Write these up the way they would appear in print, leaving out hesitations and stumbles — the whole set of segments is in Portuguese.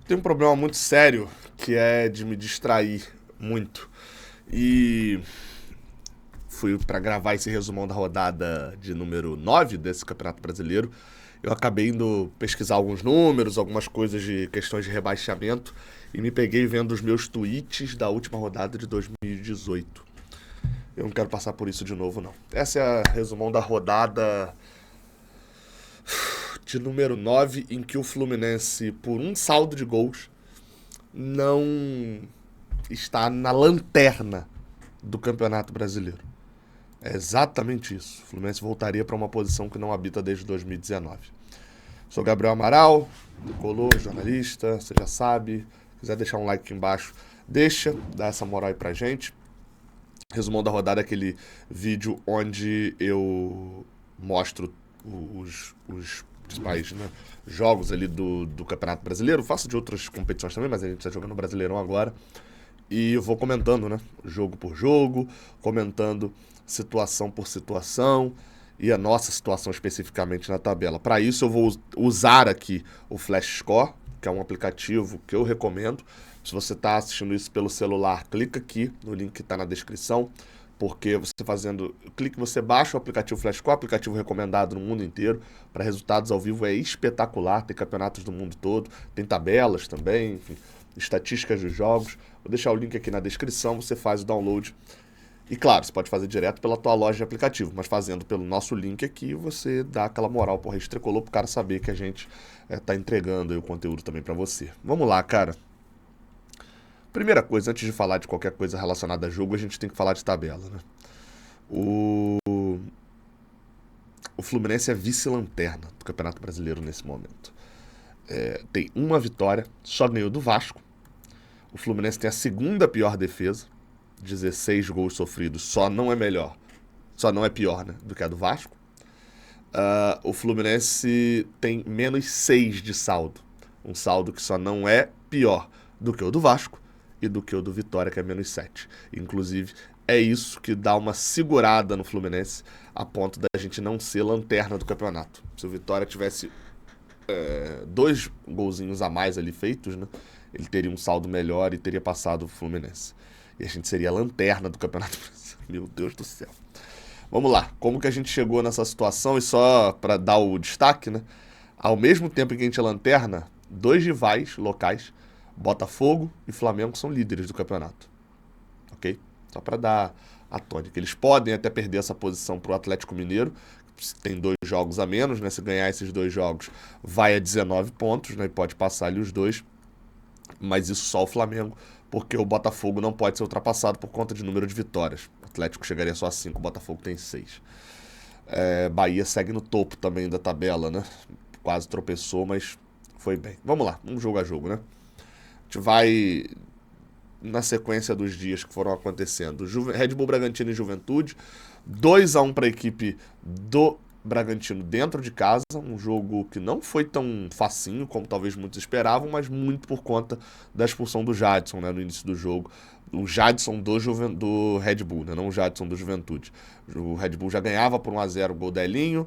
tenho um problema muito sério, que é de me distrair muito. E fui para gravar esse resumão da rodada de número 9 desse Campeonato Brasileiro. Eu acabei indo pesquisar alguns números, algumas coisas de questões de rebaixamento, e me peguei vendo os meus tweets da última rodada de 2018. Eu não quero passar por isso de novo, não. Essa é a resumão da rodada de número 9, em que o Fluminense, por um saldo de gols, não está na lanterna do Campeonato Brasileiro. É exatamente isso. O Fluminense voltaria para uma posição que não habita desde 2019. Sou Gabriel Amaral, tricolor, jornalista, você já sabe. Se quiser deixar um like aqui embaixo, deixa, dá essa moral aí pra gente. Resumão da rodada é aquele vídeo onde eu mostro os principais, né, jogos ali do Campeonato Brasileiro. Faço de outras competições também, mas a gente está jogando Brasileirão agora. E eu vou comentando, né, jogo por jogo, comentando situação por situação e a nossa situação especificamente na tabela. Para isso eu vou usar aqui o Flash Score, que é um aplicativo que eu recomendo. Se você está assistindo isso pelo celular, clica aqui no link que está na descrição, porque você fazendo clique, você baixa o aplicativo Flash Score, aplicativo recomendado no mundo inteiro, para resultados ao vivo, é espetacular, tem campeonatos do mundo todo, tem tabelas também, enfim, estatísticas dos jogos. Vou deixar o link aqui na descrição, você faz o download. E claro, você pode fazer direto pela tua loja de aplicativo, mas fazendo pelo nosso link aqui, você dá aquela moral pro Rede Tricolor pro cara saber que a gente tá entregando aí o conteúdo também para você. Vamos lá, cara. Primeira coisa, antes de falar de qualquer coisa relacionada a jogo, a gente tem que falar de tabela, né? O Fluminense é vice-lanterna do Campeonato Brasileiro nesse momento. Tem uma vitória, só ganhou do Vasco. O Fluminense tem a segunda pior defesa, 16 gols sofridos, só não é pior, né, do que a do Vasco. O Fluminense tem menos 6 de saldo, um saldo que só não é pior do que o do Vasco e do que o do Vitória, que é menos 7. Inclusive, é isso que dá uma segurada no Fluminense, a ponto da gente não ser lanterna do campeonato. Se o Vitória tivesse 2 golzinhos a mais ali feitos, né, ele teria um saldo melhor e teria passado o Fluminense. E a gente seria a lanterna do Campeonato Brasileiro. Meu Deus do céu. Vamos lá, como que a gente chegou nessa situação? E só para dar o destaque, né? Ao mesmo tempo que a gente é lanterna, 2 rivais locais, Botafogo e Flamengo, são líderes do campeonato. Ok? Só para dar a tônica. Eles podem até perder essa posição para o Atlético Mineiro, tem 2 jogos a menos, né? Se ganhar esses 2 jogos, vai a 19 pontos, né? E pode passar ali os 2. Mas isso só o Flamengo, porque o Botafogo não pode ser ultrapassado por conta de número de vitórias. O Atlético chegaria só a 5, o Botafogo tem 6. Bahia segue no topo também da tabela, né? Quase tropeçou, mas foi bem. Vamos lá, um jogo a jogo, né? A gente vai na sequência dos dias que foram acontecendo. Red Bull Bragantino e Juventude, 2-1 para a equipe do Bragantino dentro de casa, um jogo que não foi tão facinho como talvez muitos esperavam, mas muito por conta da expulsão do Jadson, né, no início do jogo. O Jadson do Red Bull, né, não o Jadson do Juventude. O Red Bull já ganhava por 1-0 o gol da Elinho,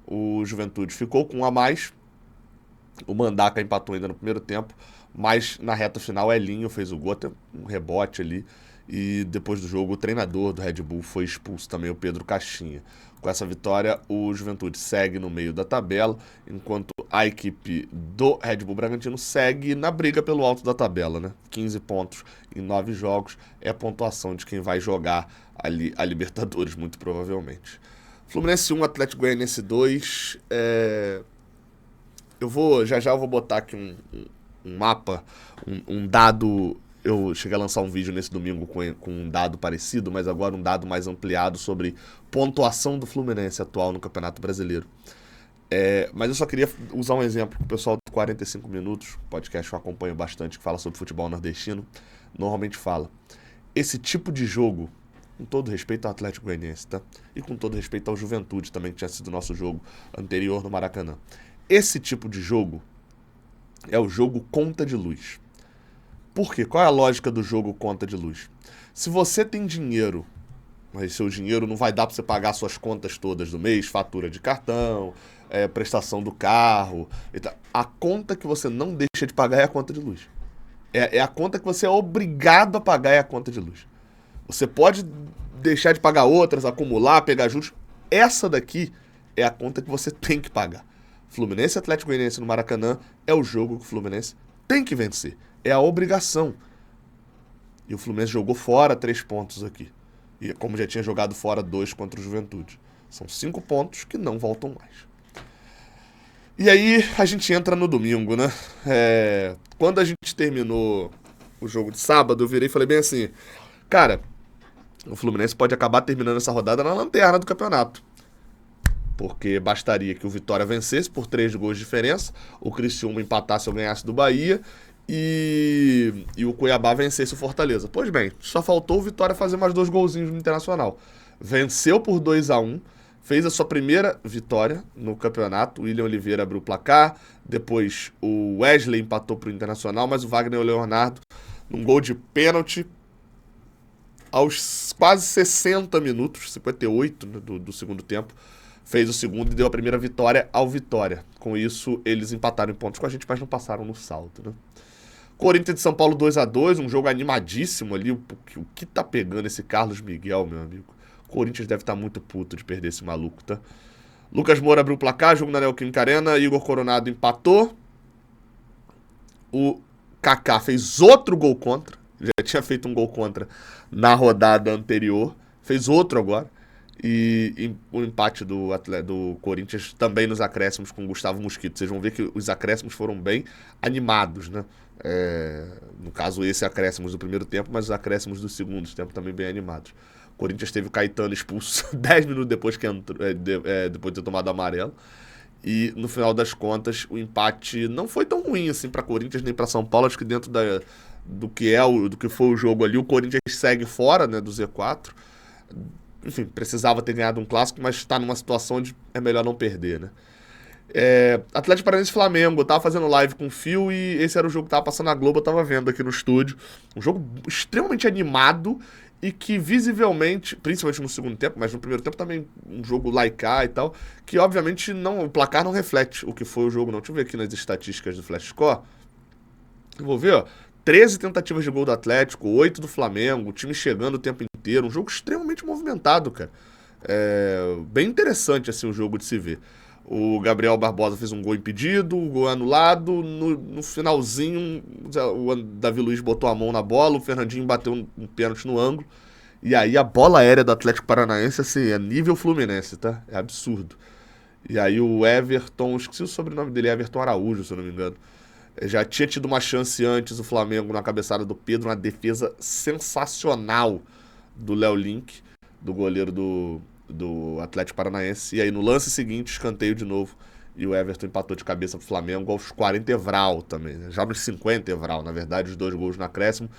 o Juventude ficou com 1 a mais, o Mandaca empatou ainda no primeiro tempo, mas na reta final Elinho fez o gol, até um rebote ali, e depois do jogo o treinador do Red Bull foi expulso também, o Pedro Caixinha. Com essa vitória, o Juventude segue no meio da tabela, enquanto a equipe do Red Bull Bragantino segue na briga pelo alto da tabela, né? 15 pontos em 9 jogos é a pontuação de quem vai jogar ali a Libertadores, muito provavelmente. Fluminense 1, Atlético Goianiense 2. Já eu vou botar aqui um mapa, um dado. Eu cheguei a lançar um vídeo nesse domingo com um dado parecido, mas agora um dado mais ampliado sobre pontuação do Fluminense atual no Campeonato Brasileiro. Mas eu só queria usar um exemplo que o pessoal de 45 minutos, podcast que eu acompanho bastante, que fala sobre futebol nordestino, normalmente fala. Esse tipo de jogo, com todo respeito ao Atlético Goianiense, tá? E com todo respeito ao Juventude também, que tinha sido o nosso jogo anterior no Maracanã. Esse tipo de jogo é o jogo conta de luz. Por quê? Qual é a lógica do jogo conta de luz? Se você tem dinheiro, mas seu dinheiro não vai dar para você pagar suas contas todas do mês, fatura de cartão, prestação do carro. A conta que você não deixa de pagar é a conta de luz. É a conta que você é obrigado a pagar, é a conta de luz. Você pode deixar de pagar outras, acumular, pegar juros. Essa daqui é a conta que você tem que pagar. Fluminense e Atlético Goianiense no Maracanã é o jogo que o Fluminense tem que vencer. É a obrigação. E o Fluminense jogou fora 3 pontos aqui. E como já tinha jogado fora 2 contra o Juventude. São 5 pontos que não voltam mais. E aí a gente entra no domingo, né? Quando a gente terminou o jogo de sábado, eu virei e falei bem assim, cara, o Fluminense pode acabar terminando essa rodada na lanterna do campeonato. Porque bastaria que o Vitória vencesse por 3 gols de diferença, o Criciúma empatasse ou ganhasse do Bahia e o Cuiabá vencesse o Fortaleza. Pois bem, só faltou o Vitória fazer mais 2 golzinhos no Internacional. Venceu por 2-1, fez a sua primeira vitória no campeonato. O William Oliveira abriu o placar, depois o Wesley empatou para o Internacional, mas o Wagner Leonardo, num gol de pênalti, aos quase 60 minutos, 58 do segundo tempo, fez o segundo e deu a primeira vitória ao Vitória. Com isso, eles empataram em pontos com a gente, mas não passaram no saldo, né? Corinthians de São Paulo 2-2, um jogo animadíssimo ali. O que tá pegando esse Carlos Miguel, meu amigo? O Corinthians deve estar muito puto de perder esse maluco, tá? Lucas Moura abriu o placar, jogo na Neoquímica Arena, Igor Coronado empatou. O Kaká fez outro gol contra. Já tinha feito um gol contra na rodada anterior. Fez outro agora. E o empate do Corinthians também nos acréscimos com o Gustavo Mosquito. Vocês vão ver que os acréscimos foram bem animados, né? No caso, esse acréscimos do primeiro tempo, mas os acréscimos do segundo tempo também bem animados. O Corinthians teve o Caetano expulso 10 minutos depois que entrou, depois de ter tomado amarelo. E no final das contas, o empate não foi tão ruim assim para Corinthians nem para São Paulo. Acho que dentro do que foi o jogo ali, o Corinthians segue fora, né, do Z4. Enfim, precisava ter ganhado um clássico, mas está numa situação onde é melhor não perder, né? Atlético Paranaense e Flamengo, eu tava fazendo live com o Fio e esse era o jogo que tava passando na Globo, eu tava vendo aqui no estúdio. Um jogo extremamente animado e que visivelmente, principalmente no segundo tempo, mas no primeiro tempo também um jogo laicar e tal, que obviamente o placar não reflete o que foi o jogo não. Deixa eu ver aqui nas estatísticas do Flash Score. Eu vou ver, ó. 13 tentativas de gol do Atlético, 8 do Flamengo, o time chegando o tempo inteiro, um jogo extremamente movimentado, cara. Bem interessante assim o jogo de se ver. O Gabriel Barbosa fez um gol impedido, o gol anulado, no finalzinho o Davi Luiz botou a mão na bola, o Fernandinho bateu um pênalti no ângulo, e aí a bola aérea do Atlético Paranaense assim, é nível Fluminense, tá? É absurdo. E aí o Everton, esqueci o sobrenome dele, Everton Araújo, se eu não me engano. Já tinha tido uma chance antes o Flamengo na cabeçada do Pedro, uma defesa sensacional do Léo Link, do goleiro do Atlético Paranaense. E aí no lance seguinte, escanteio de novo. E o Everton empatou de cabeça pro Flamengo aos 40 Evral também, né? Já nos 50 Evral, na verdade, os 2 gols no acréscimo.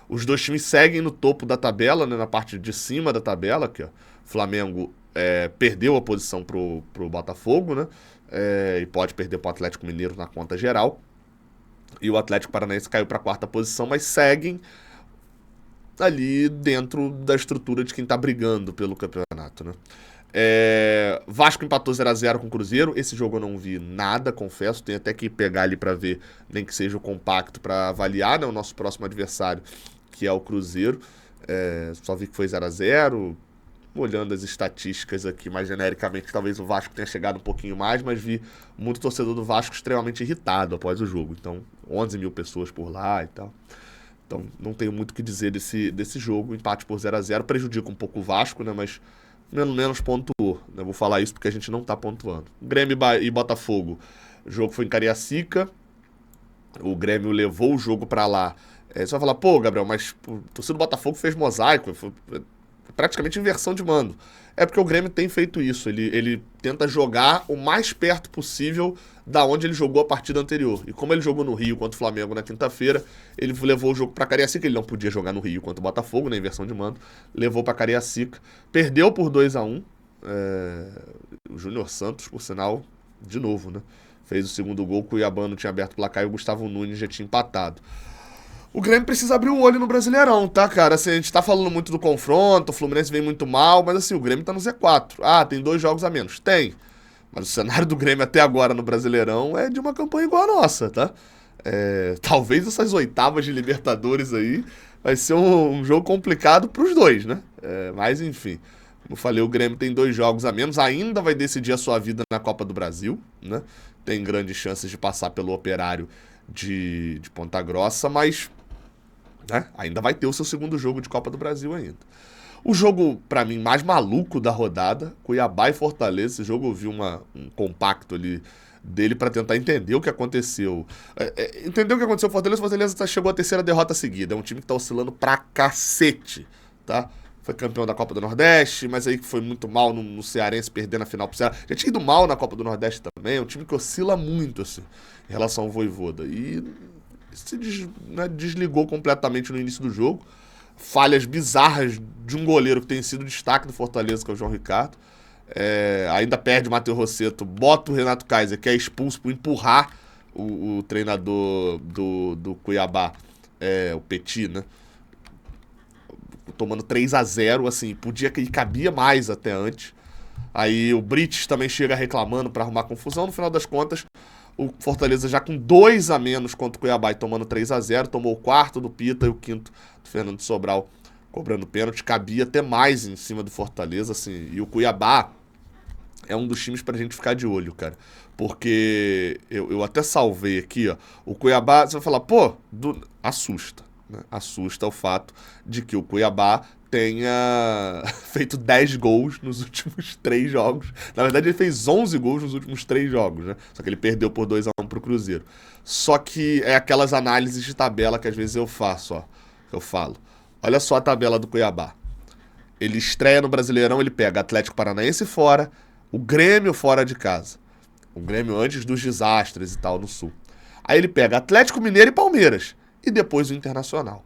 Os 2 times seguem no topo da tabela, né, na parte de cima da tabela, aqui, ó. Flamengo perdeu a posição pro Botafogo, né? E pode perder pro Atlético Mineiro na conta geral. E o Atlético Paranaense caiu para a 4ª posição, mas seguem ali dentro da estrutura de quem tá brigando pelo campeonato, né? Vasco empatou 0-0 com o Cruzeiro. Esse jogo eu não vi nada, confesso. Tenho até que pegar ali para ver, nem que seja o compacto, para avaliar, né, o nosso próximo adversário, que é o Cruzeiro. Só vi que foi 0-0. Olhando as estatísticas aqui mais genericamente, talvez o Vasco tenha chegado um pouquinho mais, mas vi muito torcedor do Vasco extremamente irritado após o jogo. Então, 11 mil pessoas por lá e tal. Então, não tenho muito o que dizer desse jogo. Empate por 0-0 prejudica um pouco o Vasco, né? Mas menos pontuou. Né? Vou falar isso porque a gente não tá pontuando. Grêmio e Botafogo. O jogo foi em Cariacica. O Grêmio levou o jogo pra lá. Você vai falar, pô, Gabriel, mas o torcedor do Botafogo fez mosaico. Foi praticamente inversão de mando. É porque o Grêmio tem feito isso. Ele tenta jogar o mais perto possível da onde ele jogou a partida anterior. E como ele jogou no Rio contra o Flamengo na quinta-feira, ele levou o jogo para Cariacica. Ele não podia jogar no Rio contra o Botafogo, na inversão de mando. Levou para Cariacica. Perdeu por 2-1. O Júnior Santos, por sinal, de novo, né? Fez o segundo gol, o Cuiabano tinha aberto o placar e o Gustavo Nunes já tinha empatado. O Grêmio precisa abrir o olho no Brasileirão, tá, cara? Assim, a gente tá falando muito do confronto, o Fluminense vem muito mal, mas assim, o Grêmio tá no Z4. Ah, tem 2 jogos a menos. Tem. Mas o cenário do Grêmio até agora no Brasileirão é de uma campanha igual a nossa, tá? Talvez essas oitavas de Libertadores aí vai ser um jogo complicado pros dois, né? Mas enfim, como eu falei, o Grêmio tem 2 jogos a menos, ainda vai decidir a sua vida na Copa do Brasil, né? Tem grandes chances de passar pelo Operário de Ponta Grossa, mas né, ainda vai ter o seu segundo jogo de Copa do Brasil ainda. O jogo, pra mim, mais maluco da rodada, Cuiabá e Fortaleza. Esse jogo eu vi um compacto ali dele pra tentar entender o que aconteceu. Entender o que aconteceu com o Fortaleza chegou à 3ª derrota seguida. É um time que tá oscilando pra cacete, tá? Foi campeão da Copa do Nordeste, mas aí que foi muito mal no Cearense, perdendo a final pro Ceará. Já tinha ido mal na Copa do Nordeste também. É um time que oscila muito, assim, em relação ao Vojvoda. E né, desligou completamente no início do jogo. Falhas bizarras de um goleiro que tem sido destaque do Fortaleza, que é o João Ricardo. Ainda perde o Matheus Rossetto, bota o Renato Kaiser, que é expulso por empurrar o treinador do Cuiabá, o Petit, né? Tomando 3-0, assim, podia que cabia mais até antes. Aí o Brites também chega reclamando para arrumar confusão. No final das contas, o Fortaleza já com 2 a menos contra o Cuiabá e tomando 3-0, tomou o 4º do Pita e o 5º do Fernando Sobral cobrando pênalti. Cabia até mais em cima do Fortaleza, assim. E o Cuiabá é um dos times pra gente ficar de olho, cara. Porque eu até salvei aqui, ó. O Cuiabá, você vai falar, pô, assusta, né? Assusta o fato de que o Cuiabá tenha feito 10 gols nos últimos 3 jogos. Na verdade, ele fez 11 gols nos últimos 3 jogos, né? Só que ele perdeu por 2-1 pro Cruzeiro. Só que é aquelas análises de tabela que às vezes eu faço, ó. Eu falo. Olha só a tabela do Cuiabá. Ele estreia no Brasileirão, ele pega Atlético Paranaense fora, o Grêmio fora de casa. O Grêmio antes dos desastres e tal no Sul. Aí ele pega Atlético Mineiro e Palmeiras. E depois o Internacional.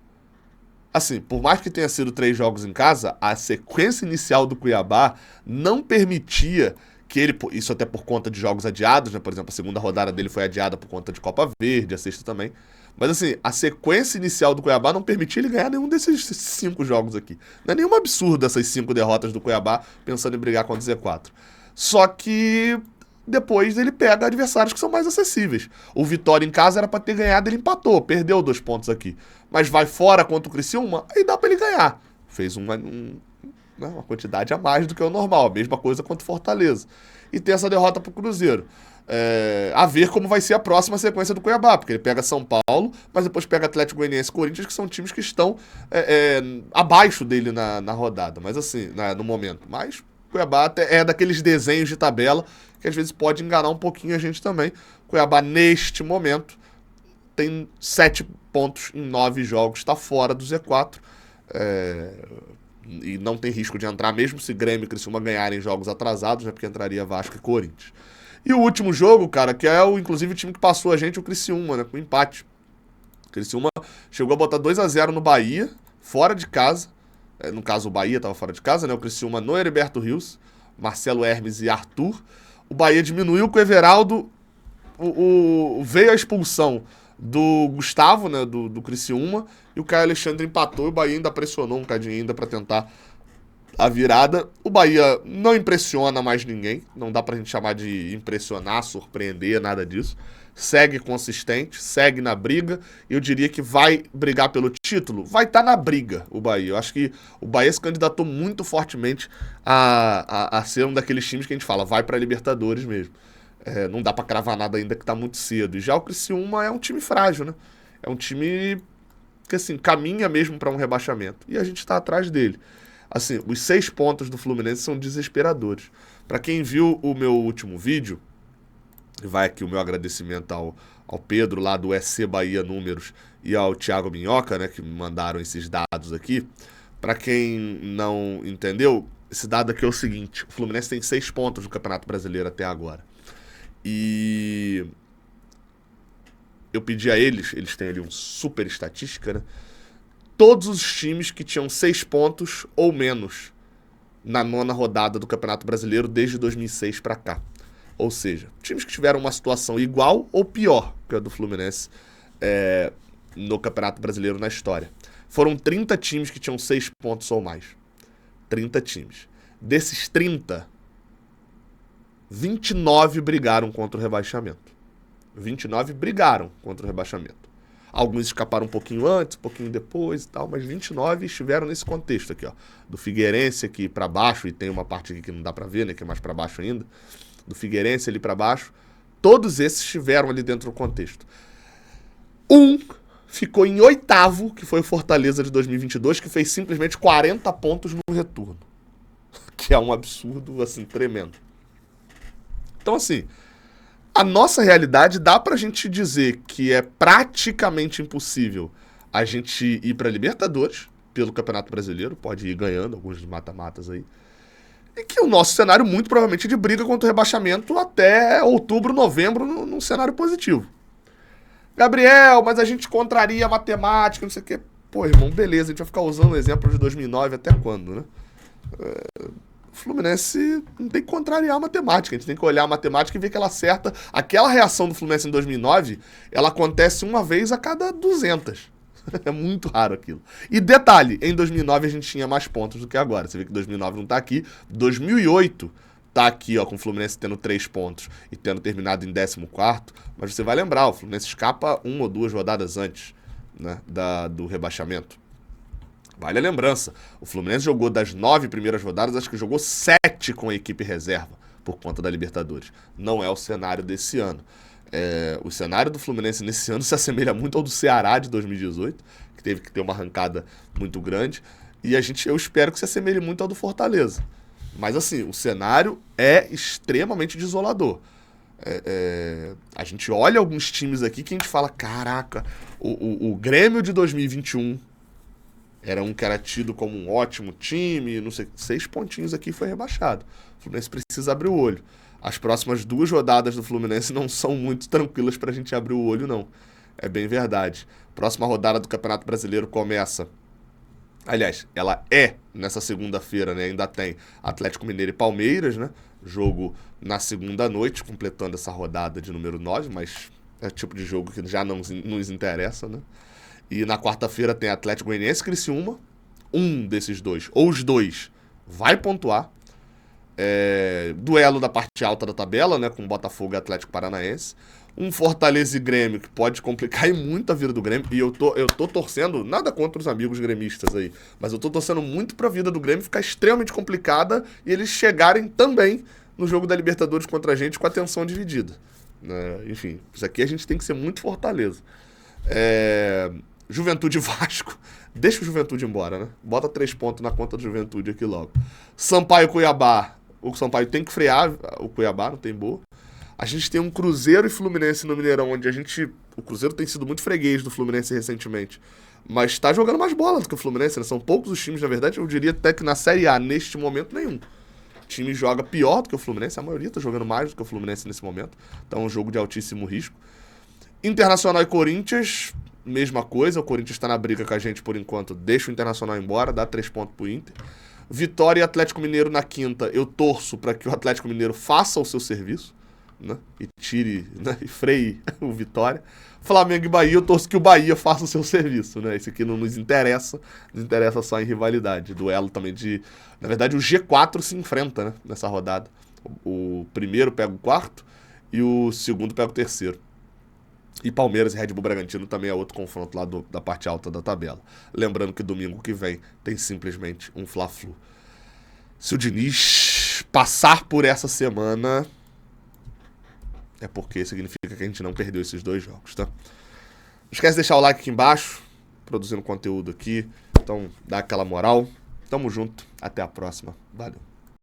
Assim, por mais que tenha sido 3 jogos em casa, a sequência inicial do Cuiabá não permitia que ele, isso até por conta de jogos adiados, né? Por exemplo, a segunda rodada dele foi adiada por conta de Copa Verde, a sexta também. Mas assim, a sequência inicial do Cuiabá não permitia ele ganhar nenhum desses 5 jogos aqui. Não é nenhum absurdo essas 5 derrotas do Cuiabá pensando em brigar contra o Z4. Só que depois ele pega adversários que são mais acessíveis. O Vitória em casa era pra ter ganhado, ele empatou, perdeu 2 pontos aqui. Mas vai fora contra o Criciúma, aí dá pra ele ganhar. Fez uma quantidade a mais do que o normal, a mesma coisa contra o Fortaleza. E tem essa derrota pro Cruzeiro. A ver como vai ser a próxima sequência do Cuiabá, porque ele pega São Paulo, mas depois pega Atlético Goianiense e Corinthians, que são times que estão abaixo dele na rodada, mas assim, no momento. Mas Cuiabá até é daqueles desenhos de tabela que às vezes pode enganar um pouquinho a gente também. Cuiabá, neste momento, tem 7 pontos em 9 jogos, está fora do Z4. E não tem risco de entrar, mesmo se Grêmio e Criciúma ganharem jogos atrasados, né? Porque entraria Vasco e Corinthians. E o último jogo, cara, que é inclusive o time que passou a gente, o Criciúma, né? Com empate. O Criciúma chegou a botar 2-0 no Bahia, fora de casa. No caso, o Bahia estava fora de casa, né? O Criciúma no Heriberto Rios, Marcelo Hermes e Arthur. O Bahia diminuiu com o Everaldo. Veio a expulsão do Gustavo, né? Do Criciúma. E o Caio Alexandre empatou. E o Bahia ainda pressionou um bocadinho ainda para tentar a virada. O Bahia não impressiona mais ninguém. Não dá pra gente chamar de impressionar, surpreender, nada disso. Segue consistente, segue na briga. Eu diria que vai brigar pelo título. Vai estar na briga o Bahia. Eu acho que o Bahia se candidatou muito fortemente a ser um daqueles times que a gente fala, vai pra Libertadores mesmo. Não dá pra cravar nada ainda que tá muito cedo. E já o Criciúma é um time frágil, né? É um time que, assim, caminha mesmo pra um rebaixamento. E a gente tá atrás dele. Assim, os 6 pontos do Fluminense são desesperadores. Pra quem viu o meu último vídeo, vai aqui o meu agradecimento ao Pedro lá do SC Bahia Números e ao Thiago Minhoca, né, que me mandaram esses dados aqui. Pra quem não entendeu, esse dado aqui é o seguinte: o Fluminense tem 6 pontos no Campeonato Brasileiro até agora. E eu pedi a eles têm ali um super estatística, né? Todos os times que tinham 6 pontos ou menos na 9ª rodada do Campeonato Brasileiro desde 2006 para cá. Ou seja, times que tiveram uma situação igual ou pior que a do Fluminense no Campeonato Brasileiro na história. Foram 30 times que tinham 6 pontos ou mais. 30 times. Desses 30, 29 brigaram contra o rebaixamento. 29 brigaram contra o rebaixamento. Alguns escaparam um pouquinho antes, um pouquinho depois e tal, mas 29 estiveram nesse contexto aqui, ó. Do Figueirense aqui pra baixo, e tem uma parte aqui que não dá pra ver, né, que é mais pra baixo ainda. Do Figueirense ali pra baixo. Todos esses estiveram ali dentro do contexto. Ficou em 8º, que foi o Fortaleza de 2022, que fez simplesmente 40 pontos no retorno. Que é um absurdo, assim, tremendo. Então, assim, a nossa realidade dá pra gente dizer que é praticamente impossível a gente ir pra Libertadores pelo Campeonato Brasileiro, pode ir ganhando alguns dos mata-matas aí. E que o nosso cenário muito provavelmente é de briga contra o rebaixamento até outubro, novembro, num cenário positivo. Gabriel, mas a gente contraria a matemática, não sei o quê. Pô, irmão, beleza, a gente vai ficar usando o exemplo de 2009 até quando, né? O Fluminense não tem que contrariar a matemática, a gente tem que olhar a matemática e ver que ela acerta. Aquela reação do Fluminense em 2009, ela acontece uma vez a cada 200. É muito raro aquilo. E detalhe, em 2009 a gente tinha mais pontos do que agora. Você vê que 2009 não tá aqui. 2008 tá aqui, ó, com o Fluminense tendo 3 pontos e tendo terminado em 14º. Mas você vai lembrar, o Fluminense escapa 1 ou 2 rodadas antes, né, do rebaixamento. Vale a lembrança, o Fluminense jogou das 9 primeiras rodadas, acho que jogou 7 com a equipe reserva, por conta da Libertadores. Não é o cenário desse ano. O cenário do Fluminense nesse ano se assemelha muito ao do Ceará de 2018, que teve que ter uma arrancada muito grande, e eu espero que se assemelhe muito ao do Fortaleza. Mas assim, o cenário é extremamente desolador. A gente olha alguns times aqui que a gente fala, caraca, o Grêmio de 2021 era um que era tido como um ótimo time, não sei, 6 pontinhos aqui foi rebaixado. O Fluminense precisa abrir o olho. As próximas 2 rodadas do Fluminense não são muito tranquilas pra gente abrir o olho, não. É bem verdade. Próxima rodada do Campeonato Brasileiro começa... Aliás, ela é nessa segunda-feira, né? Ainda tem Atlético Mineiro e Palmeiras, né? Jogo na segunda noite, completando essa rodada de número 9, mas é o tipo de jogo que já não nos interessa, né? E na quarta-feira tem Atlético Goianiense e Criciúma. Um desses dois, ou os dois, vai pontuar. Duelo da parte alta da tabela, né, com Botafogo e Atlético Paranaense. Um Fortaleza e Grêmio que pode complicar muito a vida do Grêmio. E eu tô torcendo, nada contra os amigos gremistas aí, mas eu tô torcendo muito pra vida do Grêmio ficar extremamente complicada e eles chegarem também no jogo da Libertadores contra a gente com a atenção dividida. Enfim, isso aqui a gente tem que ser muito Fortaleza. Juventude e Vasco. Deixa o Juventude embora, né? Bota 3 pontos na conta do Juventude aqui logo. Sampaio e Cuiabá. O Sampaio tem que frear o Cuiabá, não tem boa. A gente tem um Cruzeiro e Fluminense no Mineirão, onde o Cruzeiro tem sido muito freguês do Fluminense recentemente. Mas tá jogando mais bola do que o Fluminense, né? São poucos os times, na verdade, eu diria até que na Série A, neste momento, nenhum. O time joga pior do que o Fluminense, a maioria tá jogando mais do que o Fluminense nesse momento. Então é um jogo de altíssimo risco. Internacional e Corinthians... Mesma coisa, o Corinthians está na briga com a gente por enquanto, deixa o Internacional embora, dá 3 pontos pro Inter. Vitória e Atlético Mineiro na quinta, eu torço para que o Atlético Mineiro faça o seu serviço, né? E tire, né? E freie o Vitória. Flamengo e Bahia, eu torço que o Bahia faça o seu serviço, né? Esse aqui não nos interessa só em rivalidade. Duelo também na verdade, o G4 se enfrenta, né? Nessa rodada. O primeiro pega o quarto e o segundo pega o terceiro. E Palmeiras e Red Bull Bragantino também é outro confronto lá da parte alta da tabela. Lembrando que domingo que vem tem simplesmente um Fla-Flu. Se o Diniz passar por essa semana, é porque significa que a gente não perdeu esses 2 jogos, tá? Não esquece de deixar o like aqui embaixo, produzindo conteúdo aqui. Então dá aquela moral. Tamo junto, até a próxima. Valeu.